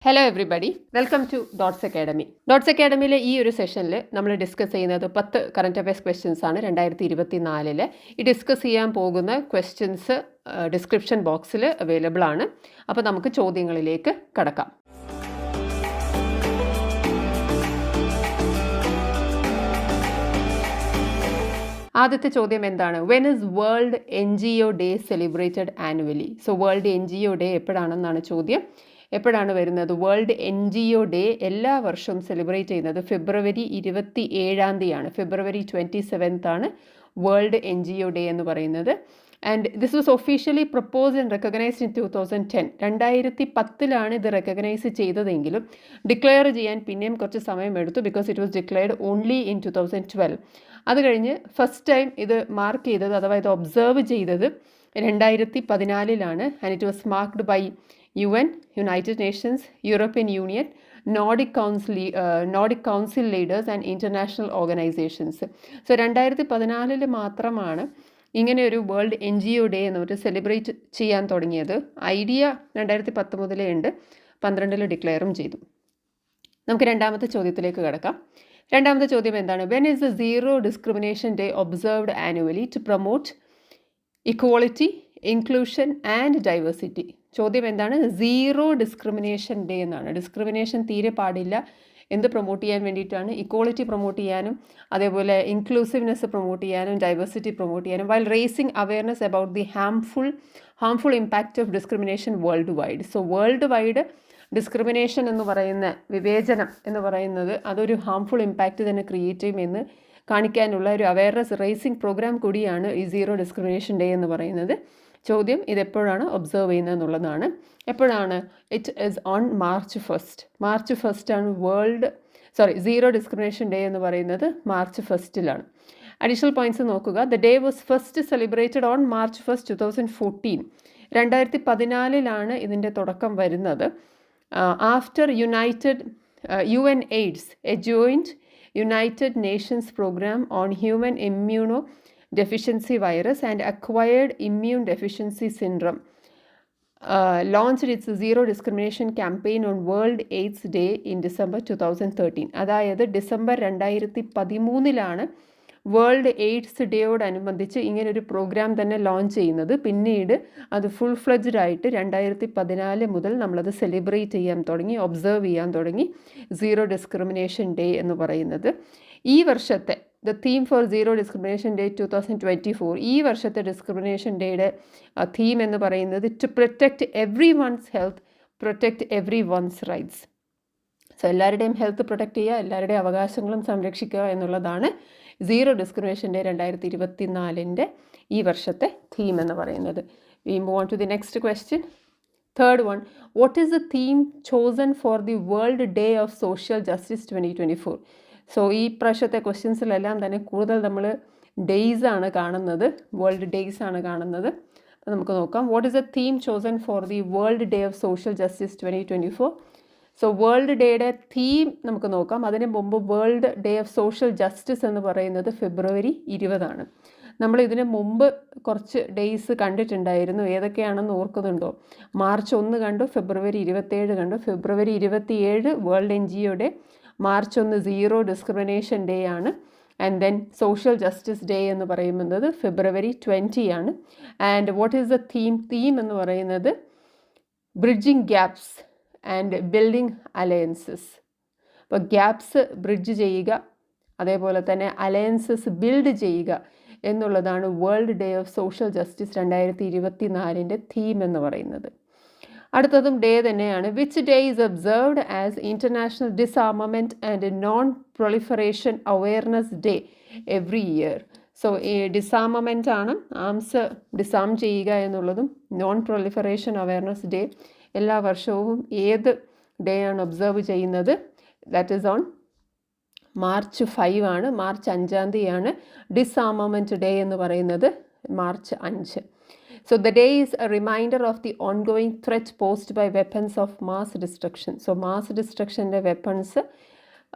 Hello everybody, welcome to Dots Academy. Dots അക്കാഡമിയിലെ ഈ ഒരു സെഷനിൽ നമ്മൾ ഡിസ്കസ് ചെയ്യുന്നത് 10 കറണ്ട് അഫയേഴ്സ് ക്വസ്റ്റ്യൻസ് ആണ് 2024. ഈ ഡിസ്കസ് ചെയ്യാൻ പോകുന്ന ക്വസ്റ്റ്യൻസ് ഡിസ്ക്രിപ്ഷൻ ബോക്സിൽ അവൈലബിൾ ആണ്. അപ്പോൾ നമുക്ക് ചോദ്യങ്ങളിലേക്ക് കടക്കാം. ആദ്യത്തെ ചോദ്യം എന്താണ്? When is world NGO day celebrated annually? So world NGO day എപ്പോഴാണെന്നാണ് ചോദ്യം. എപ്പോഴാണ് വരുന്നത്? വേൾഡ് NGO ഡേ എല്ലാ വർഷവും സെലിബ്രേറ്റ് ചെയ്യുന്നത് ഫെബ്രുവരി 27 ഫെബ്രുവരി 27 ആണ് വേൾഡ് NGO ഡേ എന്ന് പറയുന്നത്. And this was officially proposed and recognised in 2010. 2010 ഇത് റെക്കഗ്നൈസ് ചെയ്തതെങ്കിലും ഡിക്ലെയർ ചെയ്യാൻ പിന്നെയും കുറച്ച് സമയമെടുത്തു, because it was declared only in 2012. അത് കഴിഞ്ഞ് ഫസ്റ്റ് ടൈം ഇത് മാർക്ക് ചെയ്തത് അഥവാ ഇത് ഒബ്സർവ് ചെയ്തത് 2014 and it was marked by UN, United Nations, European Union, Nordic Council leaders and international organizations. So 2014 മാത്രമാണ് ഇങ്ങനെ ഒരു വേൾഡ് NGO ഡേ എന്നൊരു സെലിബ്രേറ്റ് ചെയ്യാൻ തുടങ്ങിയത്. ഐഡിയ 2010 മുതലേ ഉണ്ട്, 12 ഡിക്ലെയറും ചെയ്തു. നമുക്ക് രണ്ടാമത്തെ ചോദ്യത്തിലേക്ക് കടക്കാം. രണ്ടാമത്തെ ചോദ്യം എന്താണ്? When is the zero discrimination day observed annually to promote equality, inclusion and diversity? ചോദ്യം എന്താണ്? സീറോ ഡിസ്ക്രിമിനേഷൻ ഡേ എന്നാണ്. ഡിസ്ക്രിമിനേഷൻ തീരെ പാടില്ല. എന്ത് പ്രൊമോട്ട് ചെയ്യാൻ വേണ്ടിയിട്ടാണ്? ഇക്വാളിറ്റി പ്രൊമോട്ട് ചെയ്യാനും അതേപോലെ ഇൻക്ലൂസീവ്നെസ് പ്രൊമോട്ട് ചെയ്യാനും ഡൈവേഴ്സിറ്റി പ്രൊമോട്ട് ചെയ്യാനും, while raising awareness about the harmful impact of discrimination world wide. So world wide discrimination എന്ന് പറയുന്ന വിവേചനം എന്ന് പറയുന്നത് അതൊരു ഹാംഫുൾ ഇമ്പാക്റ്റ് തന്നെ ക്രിയേറ്റ് ചെയ്യുമെന്ന് കാണിക്കാനുള്ള ഒരു അവയർനെസ് റേസിംഗ് പ്രോഗ്രാം കൂടിയാണ് ഈ സീറോ ഡിസ്ക്രിമിനേഷൻ ഡേ എന്ന് പറയുന്നത്. ചോദ്യം ഇതെപ്പോഴാണ് ഒബ്സർവ് ചെയ്യുന്നത് എന്നുള്ളതാണ്. എപ്പോഴാണ്? It is on March 1. March 1 zero discrimination day എന്ന് പറയുന്നത് മാർച്ച് 1. അഡീഷണൽ പോയിന്റ്സ് നോക്കുക. The day was first celebrated on March 1, 2014. 2014 ഇതിൻ്റെ തുടക്കം വരുന്നത്. After UN AIDS, A joint United Nations program on human immunodeficiency virus and acquired immune deficiency syndrome launched its zero discrimination campaign on World AIDS Day in December 2013. അതായത് December 2013 world AIDS ഡേയോടനുബന്ധിച്ച് ഇങ്ങനൊരു programme തന്നെ launch ചെയ്യുന്നത്. പിന്നീട് അത് full fledged ആയിട്ട് 2014 മുതൽ നമ്മളത് celebrate ചെയ്യാൻ തുടങ്ങി, ഒബ്സർവ് ചെയ്യാൻ തുടങ്ങി. സീറോ ഡിസ്ക്രിമിനേഷൻ ഡേ എന്ന് പറയുന്നത് ഈ വർഷത്തെ the theme for zero discrimination day 2024, ഈ വർഷത്തെ ഡിസ്ക്രിമിനേഷൻ ഡേയുടെ തീം എന്ന് പറയുന്നത് to protect everyone's health, protect everyone's rights. So എല്ലാവരുടെയും ഹെൽത്ത് പ്രൊട്ടക്റ്റ് ചെയ്യുക, എല്ലാവരുടെയും അവകാശങ്ങളും സംരക്ഷിക്കുക എന്നുള്ളതാണ് സീറോ ഡിസ്ക്രിമിനേഷൻ ഡേ 2024 ഈ വർഷത്തെ തീം എന്ന് പറയുന്നത്. We move on to the next question. Third one, what is the theme chosen for the world day of social justice 2024? So ഈ പ്രാവശ്യത്തെ ക്വസ്റ്റ്യൻസിലെല്ലാം തന്നെ കൂടുതൽ നമ്മൾ ഡേയ്സ് ആണ് കാണുന്നത്, വേൾഡ് ഡേയ്സ് ആണ് കാണുന്നത്. നമുക്ക് നോക്കാം. What is the theme chosen for the world day of social justice 2024? So world ഡേയുടെ തീം നമുക്ക് നോക്കാം. അതിന് മുമ്പ് world day of social justice എന്ന് പറയുന്നത് ഫെബ്രുവരി 20. നമ്മൾ ഇതിന് മുമ്പ് കുറച്ച് ഡേയ്സ് കണ്ടിട്ടുണ്ടായിരുന്നു. ഏതൊക്കെയാണെന്ന് ഓർക്കുന്നുണ്ടോ? മാർച്ച് 1 കണ്ടു, ഫെബ്രുവരി 27 കണ്ടു. February 27 world NGO day, March 1 zero discrimination day ആണ്. And then social justice day എന്ന് പറയുന്നത് ഫെബ്രുവരി 20 ആണ്. And what is the theme എന്ന് പറയുന്നത് bridging gaps and building alliances. അപ്പോൾ ഗ്യാപ്സ് ബ്രിഡ്ജ് ചെയ്യുക, അതേപോലെ തന്നെ അലയൻസസ് ബിൽഡ് ചെയ്യുക എന്നുള്ളതാണ് world day of social justice 2024 theme എന്ന് പറയുന്നത്. അടുത്തതും ഡേ തന്നെയാണ്. Which day is observed as international disarmament and non proliferation awareness day every year? So ഈ ഡിസ്ആർമമെൻ്റ് ആണ്, ആംസ് ഡിസാം ചെയ്യുക എന്നുള്ളതും നോൺ പ്രൊളിഫറേഷൻ അവെയർനെസ് ഡേ എല്ലാ വർഷവും ഏത് ഡേ ആണ് ഒബ്സർവ് ചെയ്യുന്നത്? ദാറ്റ് ഈസ് ഓൺ മാർച്ച് 5 ആണ്. മാർച്ച് 5 ഡിസ്ആർമമെൻറ്റ് ഡേ എന്ന് പറയുന്നത് March 5. So the day is a reminder of the ongoing threat posed by weapons of mass destruction. So mass ഡിസ്ട്രക്ഷൻ്റെ weapons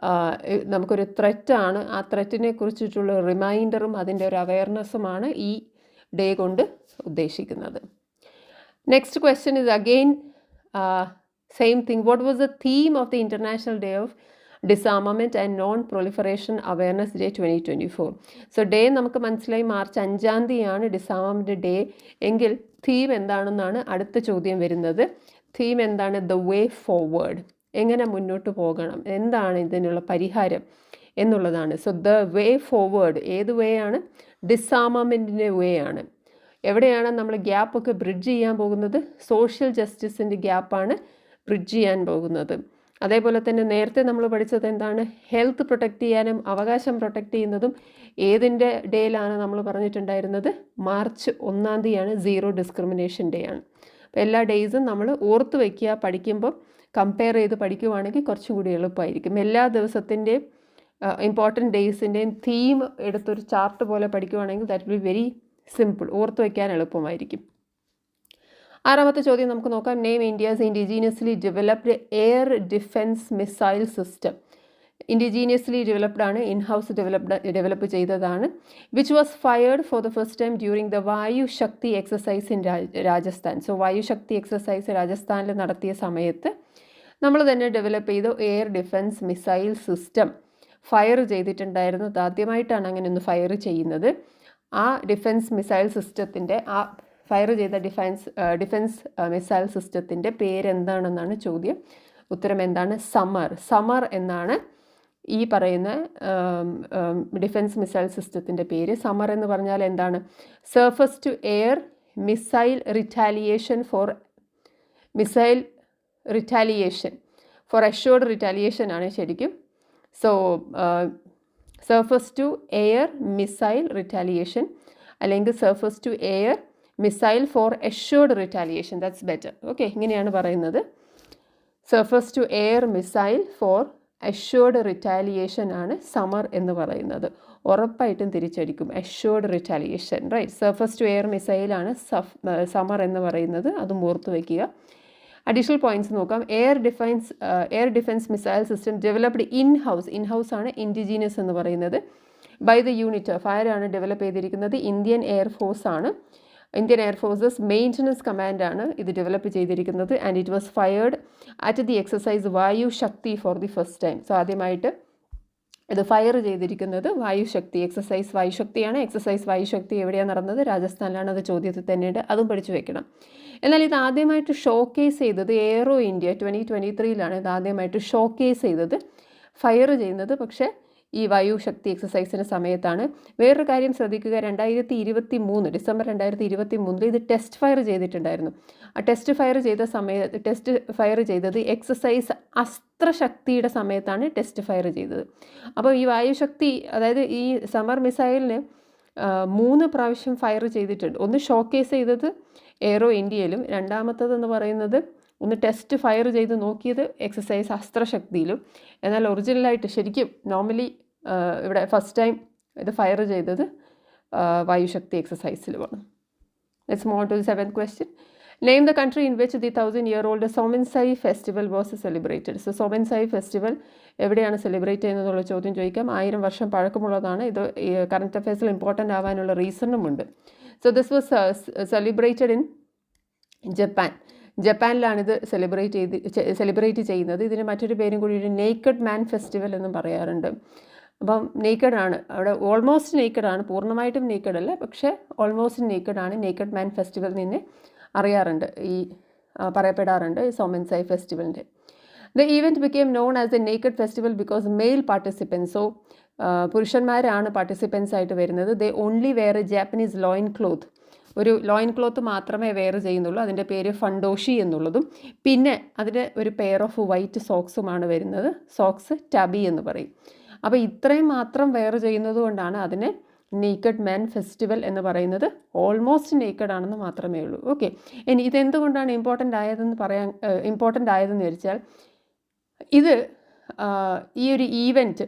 നമുക്കൊരു ത്രെറ്റാണ്. ആ ത്രെറ്റിനെ കുറിച്ചിട്ടുള്ള റിമൈൻഡറും അതിൻ്റെ ഒരു അവെയർനെസ്സുമാണ് ഈ ഡേ കൊണ്ട് ഉദ്ദേശിക്കുന്നത്. Next question is again same thing. What was the theme of the international day of disarmament and non proliferation awareness day 2024? So day നമുക്ക് മനസ്സിലായി, മാർച്ച് 5-ാം തീയതിയാണ് ഡിസാർമമെൻറ്റ് ഡേ എങ്കിൽ തീം എന്താണെന്നാണ് അടുത്ത ചോദ്യം വരുന്നത്. തീം എന്താണ്? The way forward. എങ്ങനെ മുന്നോട്ട് പോകണം, എന്താണ് ഇതിനുള്ള പരിഹാരം എന്നുള്ളതാണ്. സോ ദ വേ ഫോർവേഡ് ഏത് വേ ആണ്? ഡിസാർമമെൻറ്റിൻ്റെ വേ ആണ്. എവിടെയാണ് നമ്മൾ ഗ്യാപ്പൊക്കെ ബ്രിഡ്ജ് ചെയ്യാൻ പോകുന്നത്? സോഷ്യൽ ജസ്റ്റിസിൻ്റെ ഗ്യാപ്പാണ് ബ്രിഡ്ജ് ചെയ്യാൻ പോകുന്നത്. അതേപോലെ തന്നെ നേരത്തെ നമ്മൾ പഠിച്ചത് എന്താണ്? ഹെൽത്ത് പ്രൊട്ടക്റ്റ് ചെയ്യാനും അവകാശം പ്രൊട്ടക്റ്റ് ചെയ്യുന്നതും ഏതിൻ്റെ ഡേയിലാണ് നമ്മൾ പറഞ്ഞിട്ടുണ്ടായിരുന്നത്? മാർച്ച് 1-ാം തീയതിയാണ് സീറോ ഡിസ്ക്രിമിനേഷൻ ഡേ ആണ്. അപ്പോൾ എല്ലാ ഡേയ്സും നമ്മൾ ഓർത്ത് വയ്ക്കുക. പഠിക്കുമ്പോൾ കമ്പയർ ചെയ്ത് പഠിക്കുവാണെങ്കിൽ കുറച്ചും കൂടി എളുപ്പമായിരിക്കും. എല്ലാ ദിവസത്തിൻ്റെയും ഇമ്പോർട്ടൻറ്റ് ഡേയ്സിൻ്റെയും തീം എടുത്തൊരു ചാർട്ട് പോലെ പഠിക്കുവാണെങ്കിൽ that will be very simple, ഓർത്ത് വയ്ക്കാൻ എളുപ്പമായിരിക്കും. 6-ാമത്തെ ചോദ്യം നമുക്ക് നോക്കാം. Name India's indigenously developed air defence missile system. Indigenously developed ആണ്, ഇൻഹൗസ് ഡെവലപ്പ് ചെയ്തതാണ്. Which was fired for the first time during the Vayu Shakti exercise in Rajasthan. So Vayu Shakti exercise രാജസ്ഥാനിൽ നടത്തിയ സമയത്ത് നമ്മൾ തന്നെ ഡെവലപ്പ് ചെയ്ത air defence missile system fire ചെയ്തിട്ടുണ്ടായിരുന്നു. ആദ്യമായിട്ടാണ് അങ്ങനെ ഒന്ന് ഫയർ ചെയ്യുന്നത്. ആ ഡിഫെൻസ് മിസൈൽ സിസ്റ്റത്തിൻ്റെ, ആ ഫയർ ചെയ്ത ഡിഫെൻസ് മിസൈൽ സിസ്റ്റത്തിൻ്റെ പേരെന്താണെന്നാണ് ചോദ്യം. ഉത്തരം എന്താണ്? സമർ. സമർ എന്നാണ് ഈ പറയുന്ന ഡിഫെൻസ് മിസൈൽ സിസ്റ്റത്തിൻ്റെ പേര്. സമർ എന്ന് പറഞ്ഞാൽ എന്താണ്? Surface to air missile retaliation for assured retaliation ആണ് ശരിക്കും. So surface to air missile retaliation അല്ലെങ്കിൽ surface to air missile for assured retaliation, that's better. Okay, ഇങ്ങനെയാണ് പറയുന്നത്. Surface to air missile for assured retaliation ആണ് സമർ എന്ന് പറയുന്നത്. ഉറപ്പായിട്ടും തിരിച്ചടിക്കും, assured retaliation, right. Surface to air മിസൈലാണ് സമർ എന്ന് പറയുന്നത്, അതും ഓർത്ത് വയ്ക്കുക. അഡീഷണൽ പോയിന്റ്സ് നോക്കാം. Air defence missile system developed in house ആണ് ഇൻഡിജീനിയസ് എന്ന് പറയുന്നത്. ബൈ ദ യൂണിറ്റ് ഫയറാണ് ഡെവലപ്പ് ചെയ്തിരിക്കുന്നത്. ഇന്ത്യൻ എയർഫോഴ്സസ് മെയിൻ്റനൻസ് കമാൻഡാണ് ഇത് ഡെവലപ്പ് ചെയ്തിരിക്കുന്നത്. And it was fired at the exercise Vayu Shakti for the first time. So ആദ്യമായിട്ട് ഇത് ഫയർ ചെയ്തിരിക്കുന്നത് വായുശക്തി എക്സസൈസ് വായുശക്തിയാണ്. എക്സസൈസ് വായുശക്തി എവിടെയാണ് നടന്നത്? രാജസ്ഥാനിലാണ്. അത് ചോദ്യത്തിൽ തന്നെയുണ്ട്, അതും പഠിച്ചു വെക്കണം. എന്നാൽ ഇത് ആദ്യമായിട്ട് ഷോക്കേസ് ചെയ്തത് എയ്റോ ഇന്ത്യ 2023-ലാണ് ഇത് ആദ്യമായിട്ട് ഷോക്കേസ് ചെയ്തത്, ഫയർ ചെയ്യുന്നത്. പക്ഷേ ഈ വായുശക്തി എക്സസൈസിൻ്റെ സമയത്താണ്. വേറൊരു കാര്യം ശ്രദ്ധിക്കുക, 2023 ഡിസംബർ 2023 ഇത് ടെസ്റ്റ് ഫയർ ചെയ്തിട്ടുണ്ടായിരുന്നു. ആ ടെസ്റ്റ് ഫയർ ചെയ്തത് എക്സസൈസ് അസ്ത്രശക്തിയുടെ സമയത്താണ് ടെസ്റ്റ് ഫയർ ചെയ്തത്. അപ്പോൾ ഈ വായുശക്തി, അതായത് ഈ സമർ മിസൈലിന് 3 പ്രാവശ്യം ഫയർ ചെയ്തിട്ടുണ്ട്. ഒന്ന് ഷോക്കേസ് ചെയ്തത് എയ്റോ ഇന്ത്യയിലും, രണ്ടാമത്തതെന്ന് പറയുന്നത് ഒന്ന് ടെസ്റ്റ് ഫയർ ചെയ്ത് നോക്കിയത് എക്സസൈസ് അസ്ത്രശക്തിയിലും. എന്നാൽ ഒറിജിനലായിട്ട് ശരിക്കും നോർമലി ഇവിടെ ഫസ്റ്റ് ടൈം ഇത് ഫയർ ചെയ്തത് വായുശക്തി എക്സസൈസിലുമാണ്. Let's move on to the 7th question. Name the country in which the 1000-year-old സോമൻസായി ഫെസ്റ്റിവൽ വാസ് സെലിബ്രേറ്റഡ്. സോ സോമൻസായി ഫെസ്റ്റിവൽ എവിടെയാണ് സെലിബ്രേറ്റ് ചെയ്യുന്നതെന്നുള്ള ചോദ്യം ചോദിക്കാം. 1000 വർഷം പഴക്കമുള്ളതാണ്. ഇത് കറണ്ട് അഫയേഴ്സിൽ ഇമ്പോർട്ടൻ്റ് ആവാനുള്ള റീസണുമുണ്ട്. So this was celebrated in Japan. ജപ്പാനിലാണിത് സെലിബ്രേറ്റ് ചെയ്യുന്നത്. ഇതിന് മറ്റൊരു പേരും കൂടി ഒരു നേക്കഡ് മാൻ ഫെസ്റ്റിവൽ എന്നും പറയാറുണ്ട്. അപ്പം നേക്കഡാണ് അവിടെ, ഓൾമോസ്റ്റ് നേക്കഡാണ്, പൂർണ്ണമായിട്ടും നേക്കഡ് അല്ല, പക്ഷേ ഓൾമോസ്റ്റ് നേക്കഡാണ്. നേക്കഡ് മാൻ ഫെസ്റ്റിവൽ നിന്ന് അറിയാറുണ്ട്, പറയപ്പെടാറുണ്ട് ഈ സോമൻസായി ഫെസ്റ്റിവലിൻ്റെ. The event became known as a naked festival because male participants. So പുരുഷന്മാരാണ് പാർട്ടിസിപ്പൻസ് ആയിട്ട് വരുന്നത്. They only wear a Japanese loincloth. ഒരു ലോയിൻ ക്ലോത്ത് മാത്രമേ വെയർ ചെയ്യുന്നുള്ളൂ. അതിൻ്റെ പേര് ഫണ്ടോഷി എന്നുള്ളതും, പിന്നെ അതിന് ഒരു പെയർ ഓഫ് വൈറ്റ് സോക്സുമാണ് വരുന്നത്. സോക്സ് ടബി എന്ന് പറയും. അപ്പോൾ ഇത്രയും മാത്രം വെയർ ചെയ്യുന്നത് കൊണ്ടാണ് അതിനെ നേക്കഡ് മാൻ ഫെസ്റ്റിവൽ എന്ന് പറയുന്നത്. ഓൾമോസ്റ്റ് നേക്കഡ് ആണെന്ന് മാത്രമേ ഉള്ളൂ. ഓക്കെ, ഇനി ഇതെന്തുകൊണ്ടാണ് ഇമ്പോർട്ടൻ്റ് ആയതെന്ന് വെച്ചാൽ ഇത് ഈ ഒരു ഈവൻറ്റ്,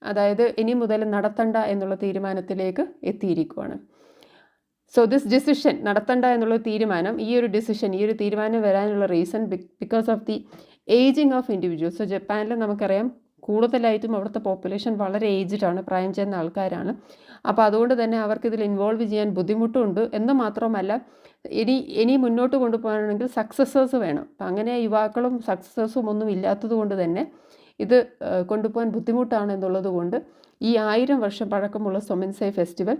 അതായത് ഇനി മുതൽ നടത്തണ്ട എന്നുള്ള തീരുമാനത്തിലേക്ക് എത്തിയിരിക്കുകയാണ്. സോ ദിസ് ഡിസിഷൻ, നടത്തണ്ട എന്നുള്ള തീരുമാനം, ഈ ഒരു തീരുമാനം വരാനുള്ള reason because of the ageing of individuals. So ജപ്പാനിൽ നമുക്കറിയാം കൂടുതലായിട്ടും അവിടുത്തെ പോപ്പുലേഷൻ വളരെ ഏജ്ഡാണ്, പ്രായം ചെന്ന ആൾക്കാരാണ്. അപ്പോൾ അതുകൊണ്ട് തന്നെ അവർക്ക് ഇതിൽ ഇൻവോൾവ് ചെയ്യാൻ ബുദ്ധിമുട്ടുമുണ്ട് എന്ന് മാത്രമല്ല ഇനി മുന്നോട്ട് കൊണ്ടുപോകണമെങ്കിൽ സക്സസേഴ്സ് വേണം. അപ്പം അങ്ങനെ യുവാക്കളും സക്സസേഴ്സും ഒന്നും ഇല്ലാത്തത് കൊണ്ട് തന്നെ ഇത് കൊണ്ടുപോകാൻ ബുദ്ധിമുട്ടാണ് എന്നുള്ളത് കൊണ്ട് ഈ 1000 വർഷം പഴക്കമുള്ള സൊമൻസൈ ഫെസ്റ്റിവൽ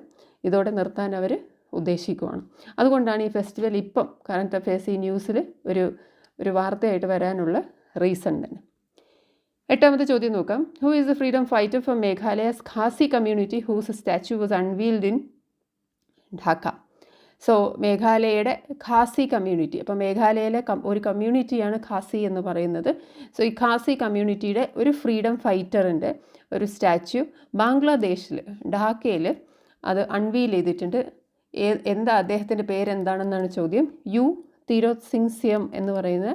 ഇതോടെ നിർത്താൻ അവർ ഉദ്ദേശിക്കുവാണ്. അതുകൊണ്ടാണ് ഈ ഫെസ്റ്റിവൽ ഇപ്പം കറണ്ട് അഫയേഴ്സ് ഈ ന്യൂസിൽ ഒരു വാർത്തയായിട്ട് വരാനുള്ള റീസൺ തന്നെ. 8ാമത്തെ ചോദ്യം നോക്കാം. Who is the freedom fighter from Meghalaya's Khasi community whose statue was unveiled in Dhaka? So മേഘാലയയുടെ ഖാസി കമ്മ്യൂണിറ്റി, അപ്പോൾ മേഘാലയയിലെ ഒരു കമ്മ്യൂണിറ്റിയാണ് ഖാസി എന്ന് പറയുന്നത്. സോ ഈ ഖാസി കമ്മ്യൂണിറ്റിയുടെ ഒരു ഫ്രീഡം ഫൈറ്ററിൻ്റെ ഒരു സ്റ്റാച്യു ബാംഗ്ലാദേശിൽ ഢാക്കയിൽ അത് അൺവീൽ ചെയ്തിട്ടുണ്ട്. എന്താ അദ്ദേഹത്തിൻ്റെ പേരെന്താണെന്നാണ് ചോദ്യം. തിരോത് സിംഗ് സിയം എന്ന് പറയുന്ന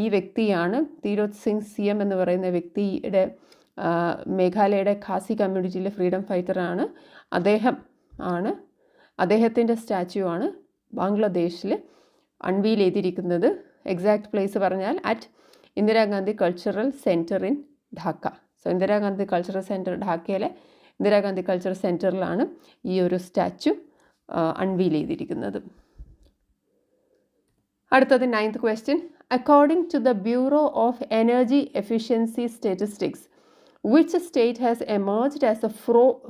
ഈ വ്യക്തിയാണ്. തിരോത് സിംഗ് സിയം എന്ന് പറയുന്ന വ്യക്തിയുടെ മേഘാലയയുടെ ഖാസി കമ്മ്യൂണിറ്റിയിലെ ഫ്രീഡം ഫൈറ്ററാണ്. അദ്ദേഹത്തിൻ്റെ സ്റ്റാച്യു ആണ് ബാംഗ്ലാദേശിൽ അൺവീൽ ചെയ്തിരിക്കുന്നത്. എക്സാക്ട് പ്ലേസ് പറഞ്ഞാൽ at Indira Gandhi cultural centre in Dhaka. So Indira Gandhi cultural centre, ഢാക്കയിലെ ഇന്ദിരാഗാന്ധി കൾച്ചറൽ സെൻറ്ററിലാണ് ഈ ഒരു സ്റ്റാച്യു അൺവീൽ ചെയ്തിരിക്കുന്നത്. അടുത്തത് 9th question. According to the bureau of energy efficiency statistics, which state has emerged as a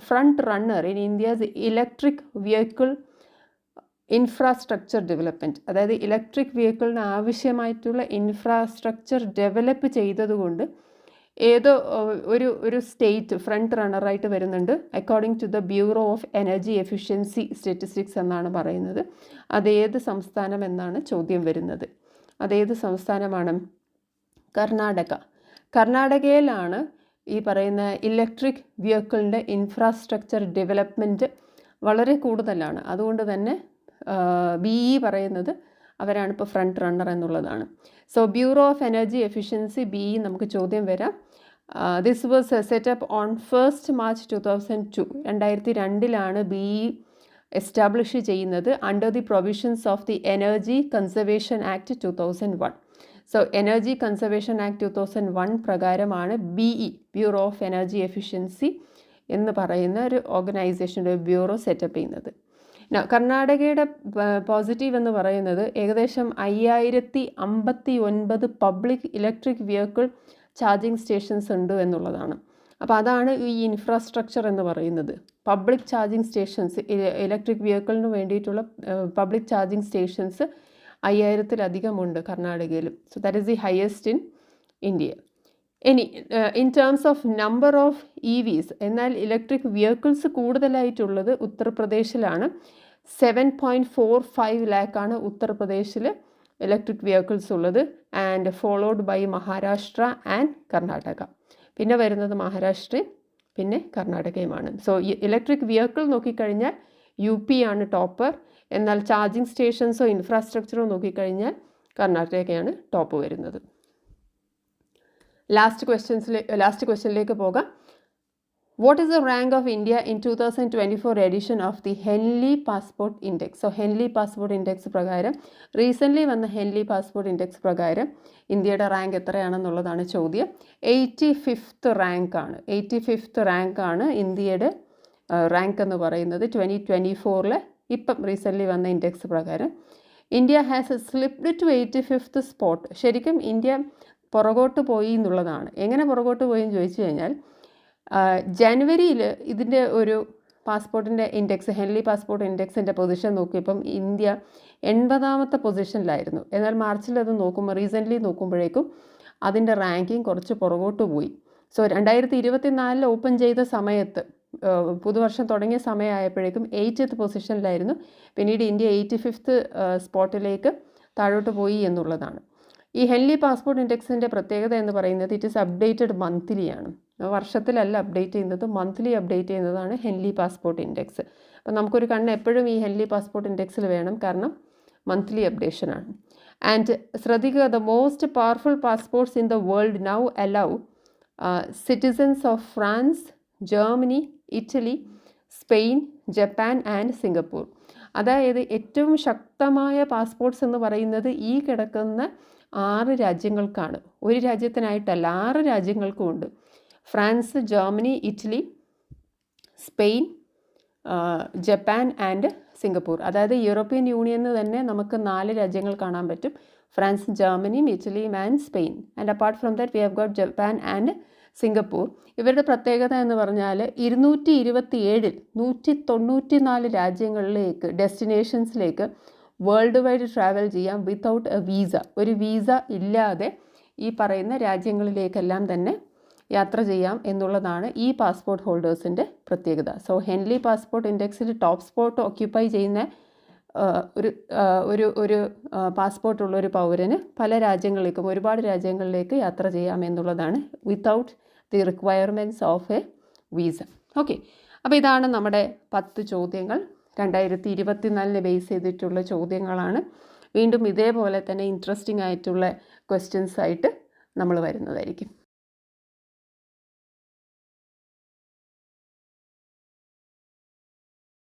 front runner in India's electric vehicle infrastructure development? അതായത് electric വെഹിക്കിളിന് ആവശ്യമായിട്ടുള്ള infrastructure develop ചെയ്തതുകൊണ്ട് ഒരു സ്റ്റേറ്റ് ഫ്രണ്ട് റണ്ണറായിട്ട് വരുന്നുണ്ട്. According to the bureau of energy efficiency statistics എന്നാണ് പറയുന്നത്. അതേത് സംസ്ഥാനം എന്നാണ് ചോദ്യം വരുന്നത്. അതേത് സംസ്ഥാനമാണ്? കർണാടകയിലാണ് ഈ പറയുന്ന ഇലക്ട്രിക് വെഹിക്കിളിൻ്റെ ഇൻഫ്രാസ്ട്രക്ചർ ഡെവലപ്മെൻറ്റ് വളരെ കൂടുതലാണ്. അതുകൊണ്ട് തന്നെ BE പറയുന്നത് അവരാണ് ഇപ്പോൾ ഫ്രണ്ട് റണ്ണർ എന്നുള്ളതാണ്. So bureau of energy efficiency BE നമുക്ക് ചോദ്യം വരാം. This was set up on 1st March 2002. 2002 BE establish ചെയ്യുന്നത് under the provisions of the energy conservation act 2001. So energy conservation act 2001 പ്രകാരമാണ് BE bureau of energy efficiency എന്ന് പറയുന്ന ഒരു ഓർഗനൈസേഷൻ്റെ bureau setup ചെയ്യുന്നത്. കർണാടകയുടെ പോസിറ്റീവ് എന്ന് പറയുന്നത് ഏകദേശം 5059 public electric vehicle charging stations ഉണ്ട് എന്നുള്ളതാണ്. അപ്പോൾ അതാണ് ഈ ഇൻഫ്രാസ്ട്രക്ചർ എന്ന് പറയുന്നത്. പബ്ലിക് ചാർജിങ് സ്റ്റേഷൻസ്, ഇലക്ട്രിക് വെഹിക്കിളിന് വേണ്ടിയിട്ടുള്ള പബ്ലിക് ചാർജിങ് സ്റ്റേഷൻസ് 5000-ലധികമുണ്ട് കർണാടകയിലും. So that is the highest in India. ഇനി in terms of number of EVs, എന്നാൽ ഇലക്ട്രിക് വെഹിക്കിൾസ് കൂടുതലായിട്ടുള്ളത് ഉത്തർപ്രദേശിലാണ്. 7.45 ലാക്കാണ് ഉത്തർപ്രദേശിൽ ഇലക്ട്രിക് വെഹിക്കിൾസ് ഉള്ളത്. And followed by Maharashtra and Karnataka. പിന്നെ വരുന്നത് മഹാരാഷ്ട്രയും പിന്നെ കർണാടകയുമാണ്. സോ ഇലക്ട്രിക് വെഹിക്കിൾ നോക്കിക്കഴിഞ്ഞാൽ UP ആണ് ടോപ്പർ. എന്നാൽ ചാർജിങ് സ്റ്റേഷൻസോ ഇൻഫ്രാസ്ട്രക്ചറോ നോക്കിക്കഴിഞ്ഞാൽ കർണാടകയാണ് ടോപ്പ് വരുന്നത്. ലാസ്റ്റ് ക്വസ്റ്റ്യനിലേക്ക് പോകാം. What is the rank of India in 2024 edition of the Henley passport index? So Henley passport index പ്രകാരം, റീസെൻ്റ്ലി വന്ന ഹെൻലി പാസ്പോർട്ട് ഇൻഡെക്സ് പ്രകാരം ഇന്ത്യയുടെ റാങ്ക് എത്രയാണെന്നുള്ളതാണ് ചോദ്യം. 85th റാങ്കാണ്. 85th റാങ്കാണ് ഇന്ത്യയുടെ റാങ്ക് എന്ന് പറയുന്നത് 2024 ഇപ്പം റീസെൻ്റ്ലി വന്ന ഇൻഡെക്സ് പ്രകാരം. India has slipped to 85th spot. ശരിക്കും ഇന്ത്യ പുറകോട്ട് പോയി എന്നുള്ളതാണ്. എങ്ങനെ പുറകോട്ട് പോയി എന്ന് ചോദിച്ചു കഴിഞ്ഞാൽ, ജനുവരിയിൽ ഇതിൻ്റെ ഒരു പാസ്പോർട്ടിൻ്റെ ഇൻഡെക്സ്, ഹെൻലി പാസ്പോർട്ട് ഇൻഡെക്സിൻ്റെ പൊസിഷൻ നോക്കിയപ്പം ഇന്ത്യ 80ാമത്തെ പൊസിഷനിലായിരുന്നു. എന്നാൽ മാർച്ചിൽ അത് റീസെൻ്റ്ലി നോക്കുമ്പോഴേക്കും അതിൻ്റെ റാങ്കിങ് കുറച്ച് പുറകോട്ട് പോയി. സോ 2024 ഓപ്പൺ ചെയ്ത സമയത്ത്, പുതുവർഷം തുടങ്ങിയ സമയമായപ്പോഴേക്കും 80th പൊസിഷനിലായിരുന്നു. പിന്നീട് ഇന്ത്യ 85th സ്പോട്ടിലേക്ക് താഴോട്ട് പോയി എന്നുള്ളതാണ്. ഈ ഹെൻലി പാസ്പോർട്ട് ഇൻഡെക്സിൻ്റെ പ്രത്യേകത എന്ന് പറയുന്നത് ഇറ്റ് ഈസ് അപ്ഡേറ്റഡ് മന്ത്ലിയാണ്. വർഷത്തിലല്ല അപ്ഡേറ്റ് ചെയ്യുന്നത്, മന്ത്ലി അപ്ഡേറ്റ് ചെയ്യുന്നതാണ് ഹെൻലി പാസ്പോർട്ട് ഇൻഡെക്സ്. അപ്പോൾ നമുക്കൊരു കണ്ണ് എപ്പോഴും ഈ ഹെൻലി പാസ്പോർട്ട് ഇൻഡെക്സിൽ വേണം, കാരണം മന്ത്ലി അപ്ഡേഷനാണ്. ആൻഡ് ശ്രദ്ധിക്കുക, the most powerful passports in the world now allow citizens of France, Germany, Italy, Spain, Japan and Singapore. അതായത് ഏറ്റവും ശക്തമായ പാസ്പോർട്ട്സ് എന്ന് പറയുന്നത് ഈ കിടക്കുന്ന 6 രാജ്യങ്ങൾക്കാണ്. ഒരു രാജ്യത്തിനായിട്ടല്ല, 6 രാജ്യങ്ങൾക്കും ഉണ്ട്. France, Germany, Italy, Spain, Japan and Singapore. അതായത് യൂറോപ്യൻ യൂണിയനിൽ തന്നെ നമുക്ക് 4 രാജ്യങ്ങൾ കാണാൻ പറ്റും. ഫ്രാൻസ്, ജർമ്മനിയും ഇറ്റലിയും and Spain. And apart from that we have got Japan and Singapore. ഇവരുടെ പ്രത്യേകത എന്ന് പറഞ്ഞാൽ 227 194 രാജ്യങ്ങളിലേക്ക് ഡെസ്റ്റിനേഷൻസിലേക്ക് വേൾഡ് വൈഡ് ട്രാവൽ ചെയ്യാം വിത്തൗട്ട് എ വീസ. ഒരു വീസ ഇല്ലാതെ ഈ പറയുന്ന രാജ്യങ്ങളിലേക്കെല്ലാം തന്നെ യാത്ര ചെയ്യാം എന്നുള്ളതാണ് ഈ പാസ്പോർട്ട് ഹോൾഡേഴ്സിൻ്റെ പ്രത്യേകത. സോ ഹെൻലി പാസ്പോർട്ട് ഇൻഡെക്സിൽ ടോപ്പ് സ്പോട്ട് ഓക്യുപ്പൈ ചെയ്യുന്ന ഒരു പാസ്പോർട്ടുള്ള ഒരു പൗരന് പല രാജ്യങ്ങളിലേക്കും ഒരുപാട് രാജ്യങ്ങളിലേക്ക് യാത്ര ചെയ്യാം എന്നുള്ളതാണ് without the requirements of A visa. Okay, അപ്പോൾ ഇതാണ് നമ്മുടെ 10 ചോദ്യങ്ങൾ. 2024 ബേസ് ചെയ്തിട്ടുള്ള ചോദ്യങ്ങളാണ്. വീണ്ടും ഇതേപോലെ തന്നെ ഇൻട്രസ്റ്റിംഗ് ആയിട്ടുള്ള ക്വസ്റ്റ്യൻസ് ആയിട്ട് നമ്മൾ വരുന്നതായിരിക്കും.